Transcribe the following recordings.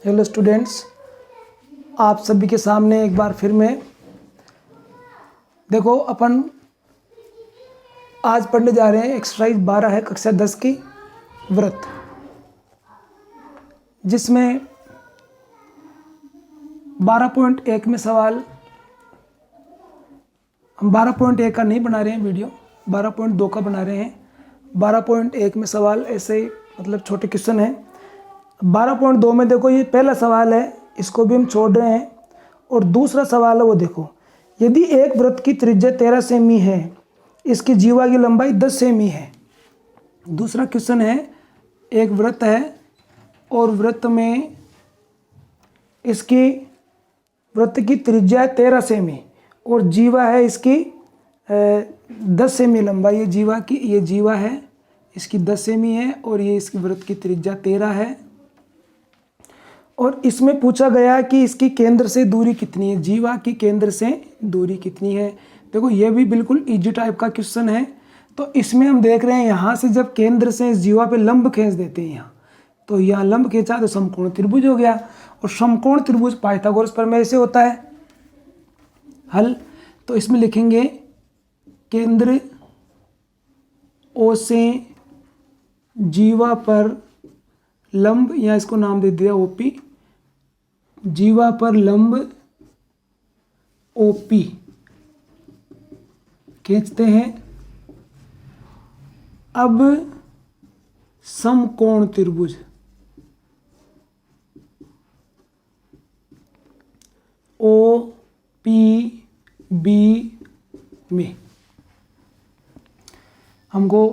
Hello students, आप सभी के सामने एक बार फिर मैं देखो अपन आज पढ़ने जा रहे हैं। एक्सरसाइज 12 है कक्षा 10 की व्रत, जिसमें 12.1 में सवाल हम 12.1 का नहीं बना रहे हैं वीडियो, 12.2 का बना रहे हैं। 12.1 में सवाल ऐसे ही मतलब छोटे क्वेश्चन हैं। 12.2 में देखो ये पहला सवाल है, इसको भी हम छोड़ रहे हैं। और दूसरा सवाल है वो देखो, यदि एक वृत्त की त्रिज्या 13 सेमी है, इसकी जीवा की लंबाई 10 सेमी है। दूसरा क्वेश्चन है, एक वृत्त है और वृत्त में इसकी वृत्त की त्रिज्या है 13 सेमी और जीवा है इसकी 10 सेमी लंबाई। ये जीवा है, इसकी 10 सेमी है और ये इसकी वृत्त की त्रिज्या 13 है। और इसमें पूछा गया कि इसकी केंद्र से दूरी कितनी है, जीवा की केंद्र से दूरी कितनी है। देखो ये भी बिल्कुल इजी टाइप का क्वेश्चन है। तो इसमें हम देख रहे हैं यहाँ से जब केंद्र से इस जीवा पे लंब खींच देते हैं यहाँ, तो यहाँ लंब खींचा तो समकोण त्रिभुज हो गया। और समकोण त्रिभुज पाइथागोरस प्रमेय से होता है हल। तो इसमें लिखेंगे केंद्र ओ से जीवा पर लंब, या इसको नाम दे दिया ओपी, जीवा पर लंब ओपी खींचते हैं। अब समकोण त्रिभुज ओ पी बी में हमको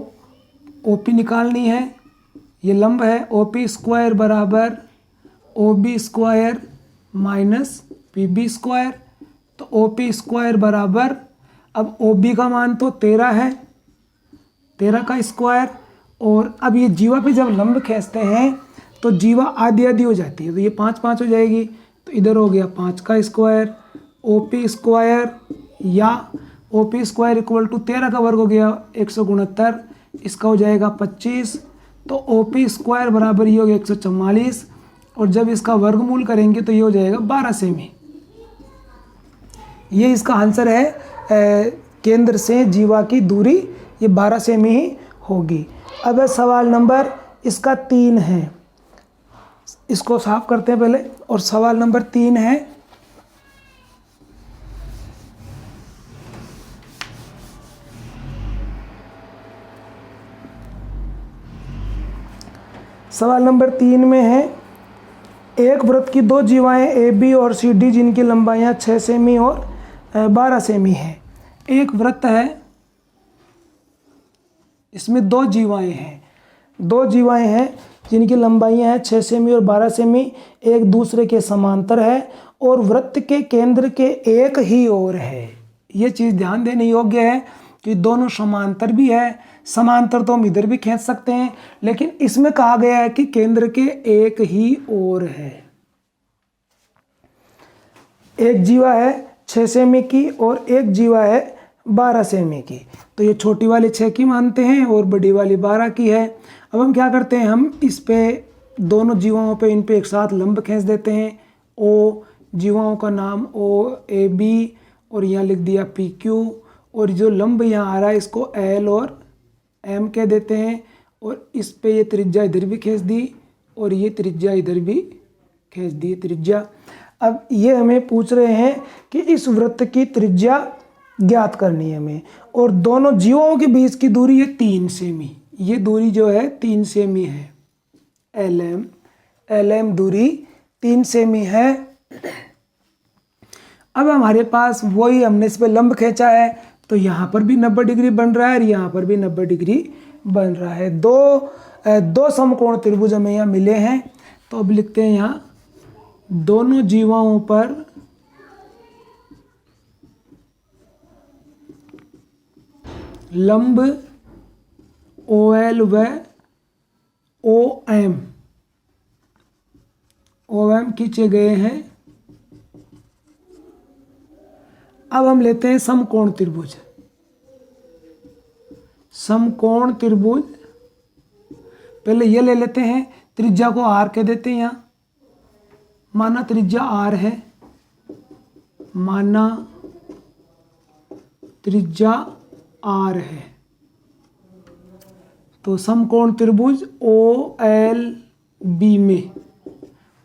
ओपी निकालनी है। ये लंब है, ओपी स्क्वायर बराबर ओबी स्क्वायर माइनस पीबी स्क्वायर। तो ओपी स्क्वायर बराबर, अब ओबी का मान तो 13 है, 13 का स्क्वायर। और अब ये जीवा पे जब लंब खींचते हैं तो जीवा आधी आधी हो जाती है, तो ये 5 5 हो जाएगी। तो इधर हो गया 5 का स्क्वायर ओपी स्क्वायर, या ओपी स्क्वायर इक्वल टू 13 का वर्ग हो गया 169, इसका हो जाएगा 25। तो ओपी स्क्वायर बराबर ये हो गया 144, और जब इसका वर्गमूल करेंगे तो ये हो जाएगा 12 सेमी। ये इसका आंसर है। केंद्र से जीवा की दूरी ये 12 सेमी ही होगी। अब सवाल नंबर इसका 3 है, इसको साफ करते हैं पहले। और सवाल नंबर 3 है, सवाल नंबर 3 में है, एक वृत्त की दो जीवाएं ए बी और सी डी जिनकी लंबाइयां 6 सेमी और 12 सेमी है। एक वृत्त है, इसमें दो जीवाएं हैं जिनकी लंबाइयां हैं 6 सेमी और 12 सेमी, एक दूसरे के समांतर है और वृत्त के केंद्र के एक ही ओर है। ये चीज़ ध्यान देने योग्य है कि दोनों समांतर भी है। समांतर तो हम इधर भी खींच सकते हैं, लेकिन इसमें कहा गया है कि केंद्र के एक ही ओर है। एक जीवा है 6 सेमी की और एक जीवा है 12 सेमी की। तो ये छोटी वाली 6 की मानते हैं और बड़ी वाली 12 की है। अब हम क्या करते हैं, हम इस पे दोनों जीवाओं पे इन पे एक साथ लंब खींच देते हैं। ओ जीवाओं का नाम ओ ए बी और यहाँ लिख दिया पी क्यू, और जो लंब यहाँ आ रहा है इसको एल और एम कह देते हैं। और इस पे ये त्रिज्या इधर भी खींच दी और ये त्रिज्या इधर भी खींच दी त्रिज्या। अब ये हमें पूछ रहे हैं कि इस वृत्त की त्रिज्या ज्ञात करनी है हमें, और दोनों जीवों के बीच की दूरी है 3 सेमी। ये दूरी जो है 3 सेमी है, एल एम दूरी 3 सेमी है। अब हमारे पास वही, हमने इस पे लंब खींचा है तो यहाँ पर भी 90 डिग्री बन रहा है और यहाँ पर भी 90 डिग्री बन रहा है। दो समकोण त्रिभुज हमें यहाँ मिले हैं। तो अब लिखते हैं यहाँ, दोनों जीवाओं पर लंब OL व OM खींचे गए हैं। अब हम लेते हैं समकोण त्रिभुज। पहले ये ले लेते हैं, त्रिज्या को R कह देते हैं यहाँ, माना त्रिज्या r है, माना त्रिज्या r है, तो समकोण त्रिभुज OLB में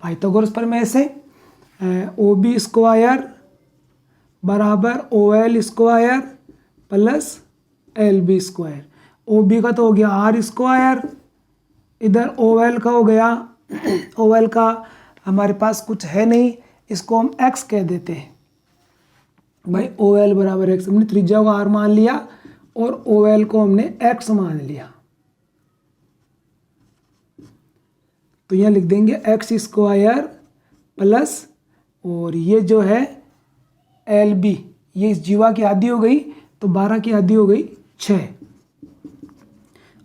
पाइथागोरस प्रमेय से OB स्क्वायर बराबर OL square plus LB square. OB का तो हो गया R स्क्वायर, इधर OL का हो गया, OL का हमारे पास कुछ है नहीं, इसको हम x कह देते हैं भाई। OL बराबर x, हमने त्रिज्या को R मान लिया और OL को हमने x मान लिया, तो यहाँ लिख देंगे x स्क्वायर प्लस, और ये जो है LB, ये इस जीवा की आधी हो गई, तो 12 की आधी हो गई 6।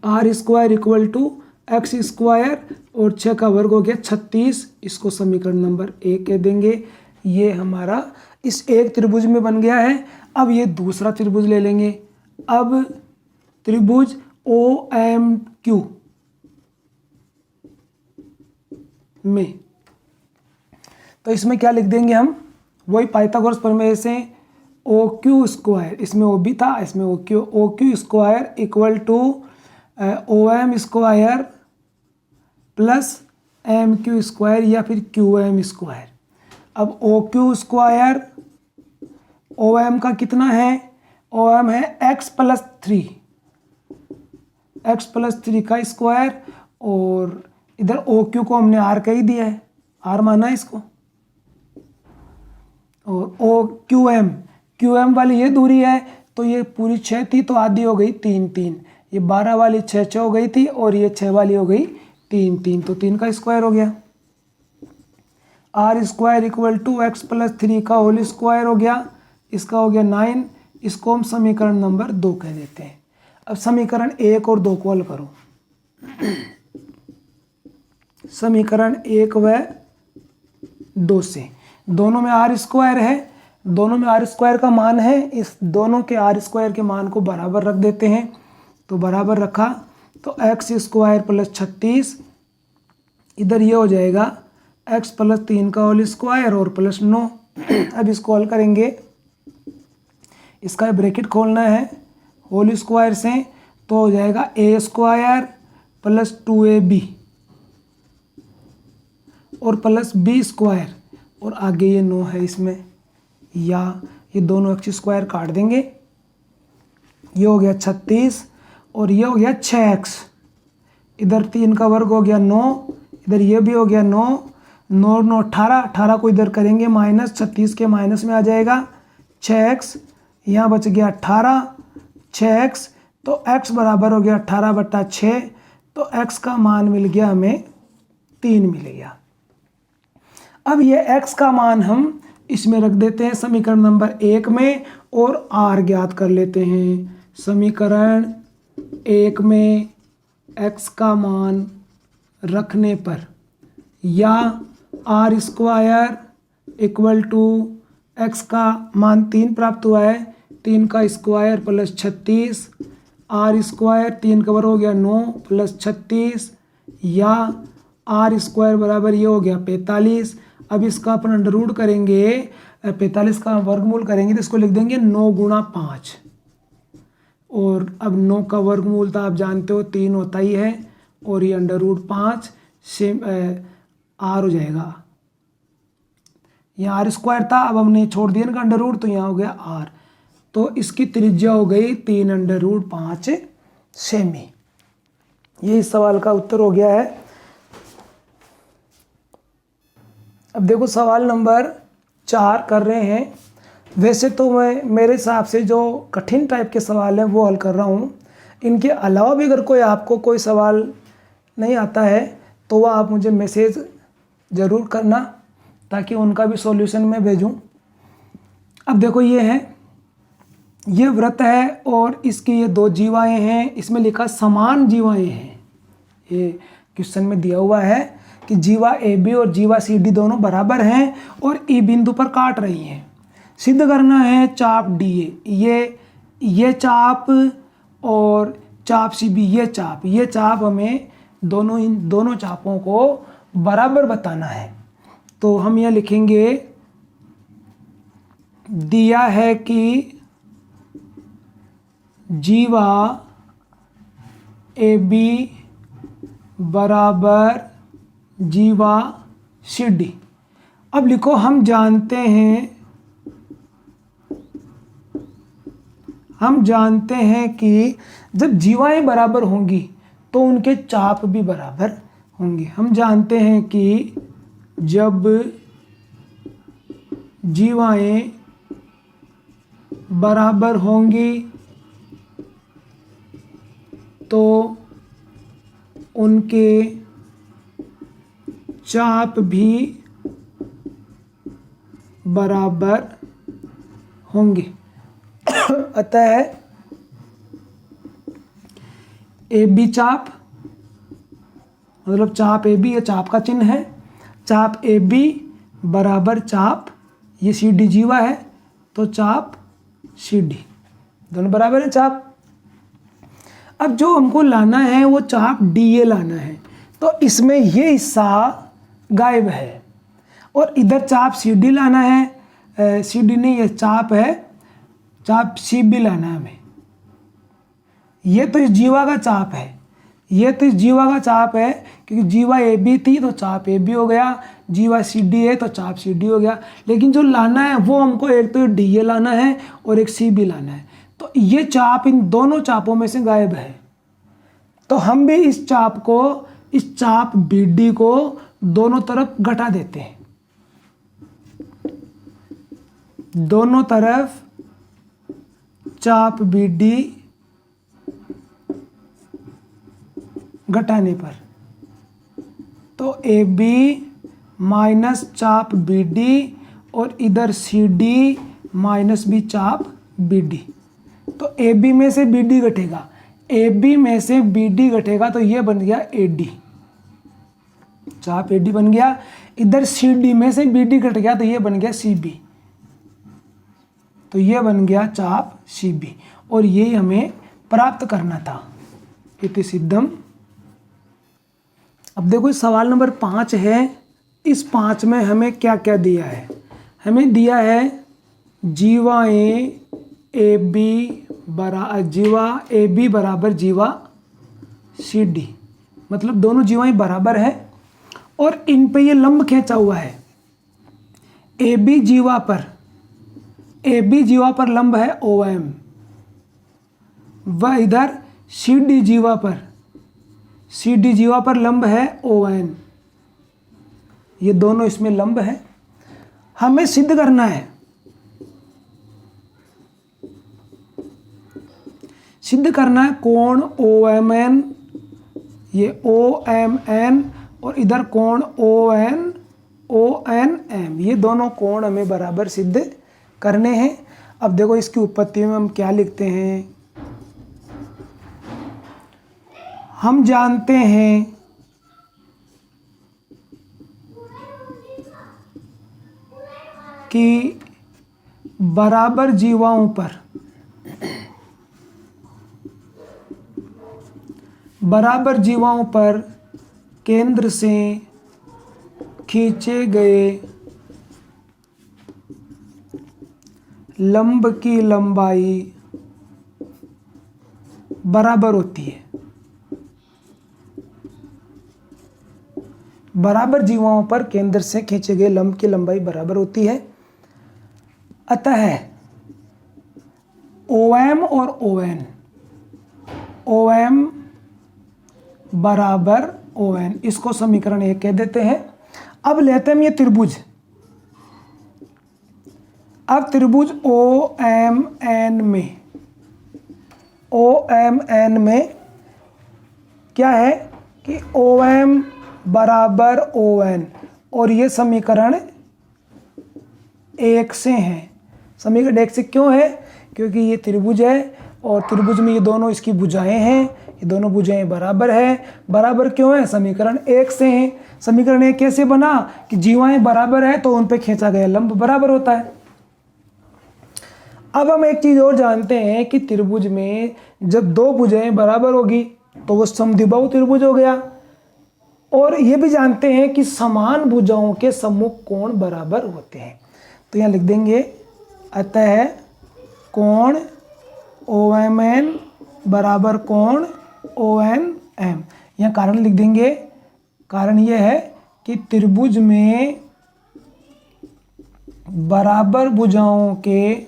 R square equal to x square और 6 का वर्ग हो गया 36, इसको समीकरण नंबर 1 कह देंगे। ये हमारा इस एक त्रिभुज में बन गया है। अब ये दूसरा त्रिभुज ले लेंगे। अब त्रिभुज OMQ में, तो इसमें क्या लिख देंगे हम, वही पाइथागोरस प्रमेय से OQ स्क्वायर, इसमें OB था, इसमें OQ square equal to OM square plus MQ square या फिर QM स्क्वायर। अब OQ स्क्वायर OM का कितना है, OM है x प्लस 3, x प्लस 3 का स्क्वायर, और इधर OQ को हमने R कह ही दिया है, R माना है इसको, और QM वाली ये दूरी है, तो ये पूरी 6 थी तो आधी हो गई 3 3, ये 12 वाली 6 हो गई थी और ये 6 वाली हो गई 3 3, तो 3 का स्क्वायर हो गया। R square equal to x plus 3 का होल स्क्वायर हो गया, इसका हो गया 9, इसको हम समीकरण नंबर 2 कह देते हैं। अब समीकरण 1 और 2 को हल करो। समीकरण 1 व 2 से, दोनों में R स्क्वायर है, दोनों में R स्क्वायर का मान है, इस दोनों के R स्क्वायर के मान को बराबर रख देते हैं, तो बराबर रखा तो x स्क्वायर प्लस 36, इधर ये हो जाएगा x प्लस 3 का होल स्क्वायर और प्लस 9। अब इसको हल करेंगे, इसका ब्रैकेट खोलना है होल स्क्वायर से, तो हो जाएगा a स्क्वायर प्लस 2ab और प्लस b स्क्वायर, और आगे ये 9 है इसमें, या ये दोनों x स्क्वायर काट देंगे, ये हो गया 36 और ये हो गया 6x, इधर 3 का वर्ग हो गया 9, इधर ये भी हो गया 9, 9 9 18, 18 को इधर करेंगे माइनस, 36 के माइनस में आ जाएगा 6x, यहाँ बच गया 18, 6x, तो x बराबर हो गया 18/6, तो x का मान मिल गया हमें 3 मिल गया। अब ये x का मान हम इसमें रख देते हैं समीकरण नंबर 1 में और r ज्ञात कर लेते हैं। समीकरण 1 में x का मान रखने पर, या R square equal to x का मान 3 प्राप्त हुआ है, 3 का स्क्वायर प्लस 36, R स्क्वायर 3 का वर्ग हो गया 9 प्लस 36, या R स्क्वायर बराबर ये हो गया 45। अब इसका अपन अंडर रूट करेंगे, 45 का वर्गमूल करेंगे तो इसको लिख देंगे 9 गुणा 5, और अब 9 का वर्गमूल तो आप जानते हो 3 होता ही है, और ये अंडर रूट 5 सेम R हो जाएगा। यहाँ R स्क्वायर था, अब हमने छोड़ दिया इनका अंडर रूट, तो यहाँ हो गया R, तो इसकी त्रिज्या हो गई 3 अंडर रूट 5 सेमी। ये इस सवाल का उत्तर हो गया है। अब देखो सवाल नंबर 4 कर रहे हैं। वैसे तो मैं मेरे हिसाब से जो कठिन टाइप के सवाल हैं वो हल कर रहा हूँ, इनके अलावा भी अगर कोई आपको कोई सवाल नहीं आता है तो वह आप मुझे मैसेज ज़रूर करना, ताकि उनका भी सॉल्यूशन मैं भेजूँ। अब देखो ये है, ये वृत्त है और इसकी ये 2 जीवाएँ हैं, इसमें लिखा समान जीवाएँ हैं। ये क्वेश्चन में दिया हुआ है कि जीवा AB और जीवा CD दोनों बराबर हैं और E बिंदु पर काट रही हैं। सिद्ध करना है चाप DA, ये चाप और चाप CB, ये चाप हमें इन दोनों चापों को बराबर बताना है। तो हम यहाँ लिखेंगे दिया है कि जीवा ए बी बराबर जीवा सी डी। अब लिखो हम जानते हैं कि जब जीवाएं बराबर होंगी तो उनके चाप भी बराबर होंगे। हम जानते हैं कि जब जीवाएं बराबर होंगी तो उनके चाप भी बराबर होंगे। अतः ए बी चाप, मतलब चाप ए बी, ये चाप का चिन्ह है, चाप ए बी बराबर चाप, ये सी डी जीवा है तो चाप सी डी, दोनों बराबर है चाप। अब जो हमको लाना है वो चाप डी ए लाना है, तो इसमें ये हिस्सा गायब है और इधर चाप सी डी लाना है, सी डी नहीं, ये चाप है, चाप सी बी लाना है हमें। ये तो इस जीवा का चाप है, ये तो इस जीवा का चाप है, क्योंकि जीवा ए बी थी तो चाप ए बी हो गया, जीवा सी डी है तो चाप सी डी हो गया। लेकिन जो लाना है वो हमको एक तो डी ए लाना है और एक सी बी लाना है, तो ये चाप इन दोनों चापों में से गायब है। तो हम भी इस चाप को, इस चाप बी डी को दोनों तरफ घटा देते हैं, दोनों तरफ चाप बी डी घटाने पर, तो ए बी माइनस चाप बी डी और इधर सी डी माइनस बी चाप बी डी, तो ए बी में से बी डी घटेगा, ए बी में से बी डी घटेगा तो ये बन गया ए डी, चाप ए डी बन गया। इधर सी डी में से बी डी घट गया तो ये बन गया सी बी, तो ये बन गया चाप सी बी, और ये हमें प्राप्त करना था। इति सिद्धम। अब देखो सवाल नंबर 5 है, इस 5 में हमें क्या क्या दिया है। हमें दिया है जीवाएं ए बी बराबर जीवा सी डी, मतलब दोनों जीवाएं बराबर है और इन पे ये लंब खींचा हुआ है। ए बी जीवा पर लंब है ओ एम, वह इधर सी डी जीवा पर लंब है ओ एन, ये दोनों इसमें लंब है। हमें सिद्ध करना है, कोण ओ एम एन, ये ओ एम एन और इधर कोण ओ एन एम, ये दोनों कोण हमें बराबर सिद्ध करने हैं। अब देखो इसकी उत्पत्ति में हम क्या लिखते हैं। हम जानते हैं कि बराबर जीवाओं पर केंद्र से खींचे गए लंब की लंबाई बराबर होती है। बराबर जीवाओं पर केंद्र से खींचे गए लंब की लंबाई बराबर होती है। अतः OM और OM बराबर ON, इसको समीकरण 1 कह देते हैं। अब लेते हैं ये त्रिभुज। अब त्रिभुज OMN में क्या है कि OM बराबर ON, और ये समीकरण 1 से है। समीकरण 1 से क्यों है? क्योंकि ये त्रिभुज है और त्रिभुज में ये दोनों इसकी भुजाएं हैं, ये दोनों भुजाएं बराबर है। बराबर क्यों है? समीकरण 1 से है। समीकरण 1 कैसे बना कि जीवाएं बराबर है तो उन पे खींचा गया लंब बराबर होता है। अब हम एक चीज और जानते हैं कि त्रिभुज में जब दो भुजाएं बराबर होगी तो वो समद्विबाहु त्रिभुज हो गया। और ये भी जानते हैं कि समान भुजाओं के सम्मुख कोण बराबर होते हैं। तो यहाँ लिख देंगे अतः कोण OMN बराबर कोण ONM। यहाँ कारण लिख देंगे, कारण ये है कि त्रिभुज में बराबर भुजाओं के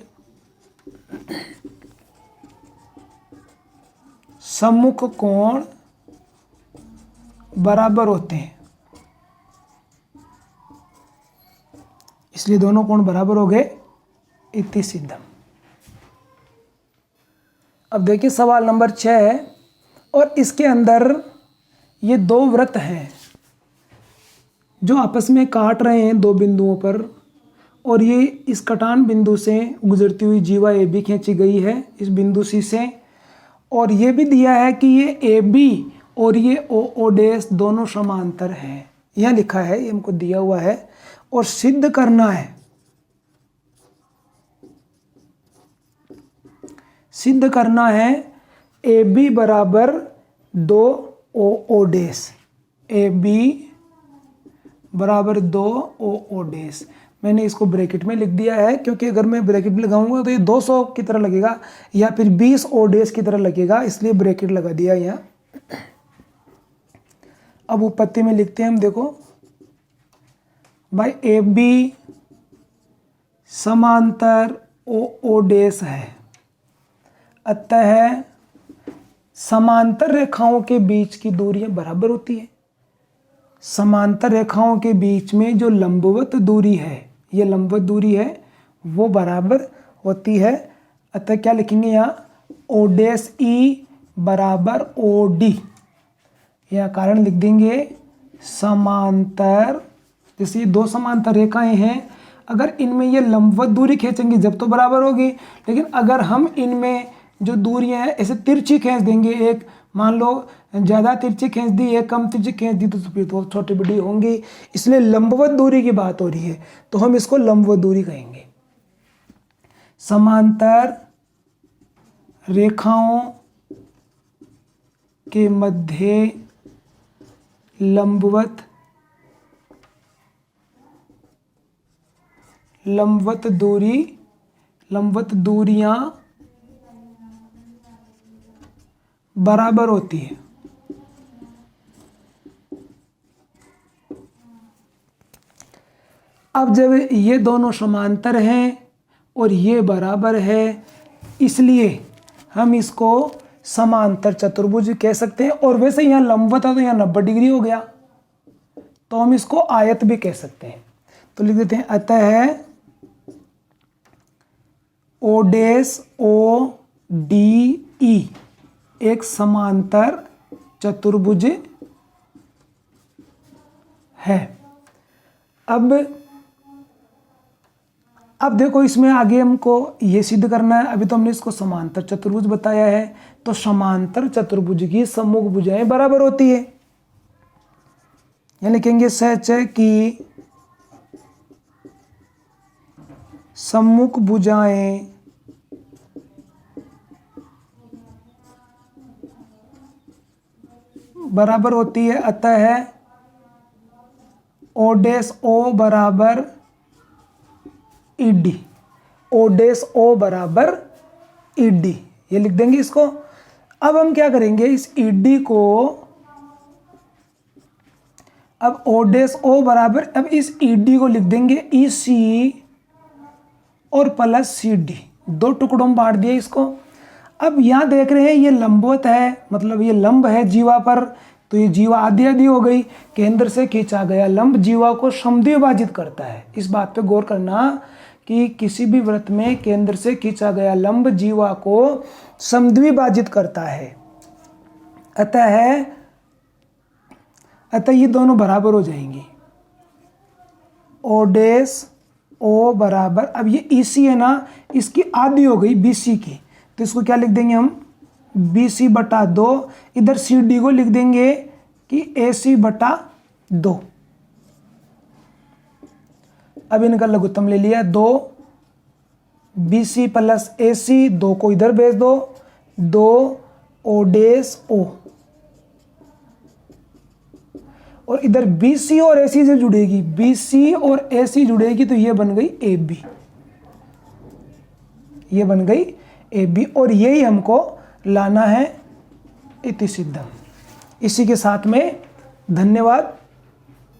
सम्मुख कोण बराबर होते हैं, इसलिए दोनों कोण बराबर हो गए, इति सिद्धम। अब देखिए सवाल नंबर 6 है और इसके अंदर ये दो वृत्त हैं जो आपस में काट रहे हैं दो बिंदुओं पर, और ये इस कटान बिंदु से गुजरती हुई जीवा AB खींची गई है इस बिंदु C से, और ये भी दिया है कि ये AB और ये OO डैश दोनों समांतर हैं। यह लिखा है, ये हमको दिया हुआ है और सिद्ध करना है, सिद्ध करना है AB बराबर 2 OO डैश, AB बराबर 2 OO डैश। मैंने इसको ब्रैकेट में लिख दिया है क्योंकि अगर मैं ब्रैकेट में लगाऊंगा तो ये 200 की तरह लगेगा या फिर 20 O डैश की तरह लगेगा, इसलिए ब्रैकेट लगा दिया यहाँ। अब उपपत्ति में लिखते हैं हम, देखो भाई AB समांतर OO डैश है, अतः समांतर रेखाओं के बीच की दूरियां बराबर होती है। समांतर रेखाओं के बीच में जो लंबवत दूरी है, ये लंबवत दूरी है, वो बराबर होती है। अतः क्या लिखेंगे यहाँ, O डैश E बराबर OD। यह कारण लिख देंगे समांतर, जैसे ये दो समांतर रेखाएं हैं, अगर इनमें ये लंबवत दूरी खींचेंगे जब तो बराबर होगी, लेकिन अगर हम इनमें जो दूरियां हैं ऐसे तिरछी खींच देंगे, एक मान लो ज़्यादा तिरछी खींच दी, एक कम तिरछी खींच दी, तो फिर तो छोटी बड़ी होंगी, इसलिए लंबवत दूरी की बात हो रही है तो हम इसको लंबवत दूरी कहेंगे। समांतर रेखाओं के मध्य लंबवत दूरियां बराबर होती है। अब जब ये दोनों समांतर हैं और ये बराबर है, इसलिए हम इसको समांतर चतुर्भुज कह सकते हैं। और वैसे यहाँ लंबवत है तो यहाँ 90 डिग्री हो गया, तो हम इसको आयत भी कह सकते हैं। तो लिख देते हैं अतः O डैश ODE एक समांतर चतुर्भुज है। अब देखो इसमें आगे हमको ये सिद्ध करना है। अभी तो हमने इसको समांतर चतुर्भुज बताया है, तो समांतर चतुर्भुज की सम्मुख भुजाएं बराबर होती है। यहाँ लिखेंगे सच की सम्मुख भुजाएं बराबर होती है। अतः O डैश O बराबर ED, O डैश O बराबर ED, ये लिख देंगे इसको। अब हम क्या करेंगे, इस ED को, अब O डैश O बराबर, अब इस ED को लिख देंगे EC और प्लस CD, दो टुकड़ों में बांट दिया इसको। अब यहाँ देख रहे हैं ये लंबवत है, मतलब ये लंब है जीवा पर, तो ये जीवा आधी आधी हो गई। केंद्र से खींचा गया लंब जीवा को समद्विभाजित करता है। इस बात पे गौर करना कि किसी भी वृत्त में केंद्र से खींचा गया लंब जीवा को समद्विभाजित करता है। अतः ये दोनों बराबर हो जाएंगी। O डैश O बराबर, अब ये EC है ना, इसकी आधी हो गई BC की, तो इसको क्या लिख देंगे हम, BC बटा 2। इधर CD को लिख देंगे कि AC बटा 2। अब इनका लघुत्तम ले लिया 2, BC प्लस AC, 2 को इधर भेज दो, 2 O डैश O। और इधर BC और AC से जुड़ेगी, BC और AC जुड़ेगी तो ये बन गई AB, ये बन गई AB, और यही हमको लाना है इति सिद्धम। इसी के साथ में धन्यवाद।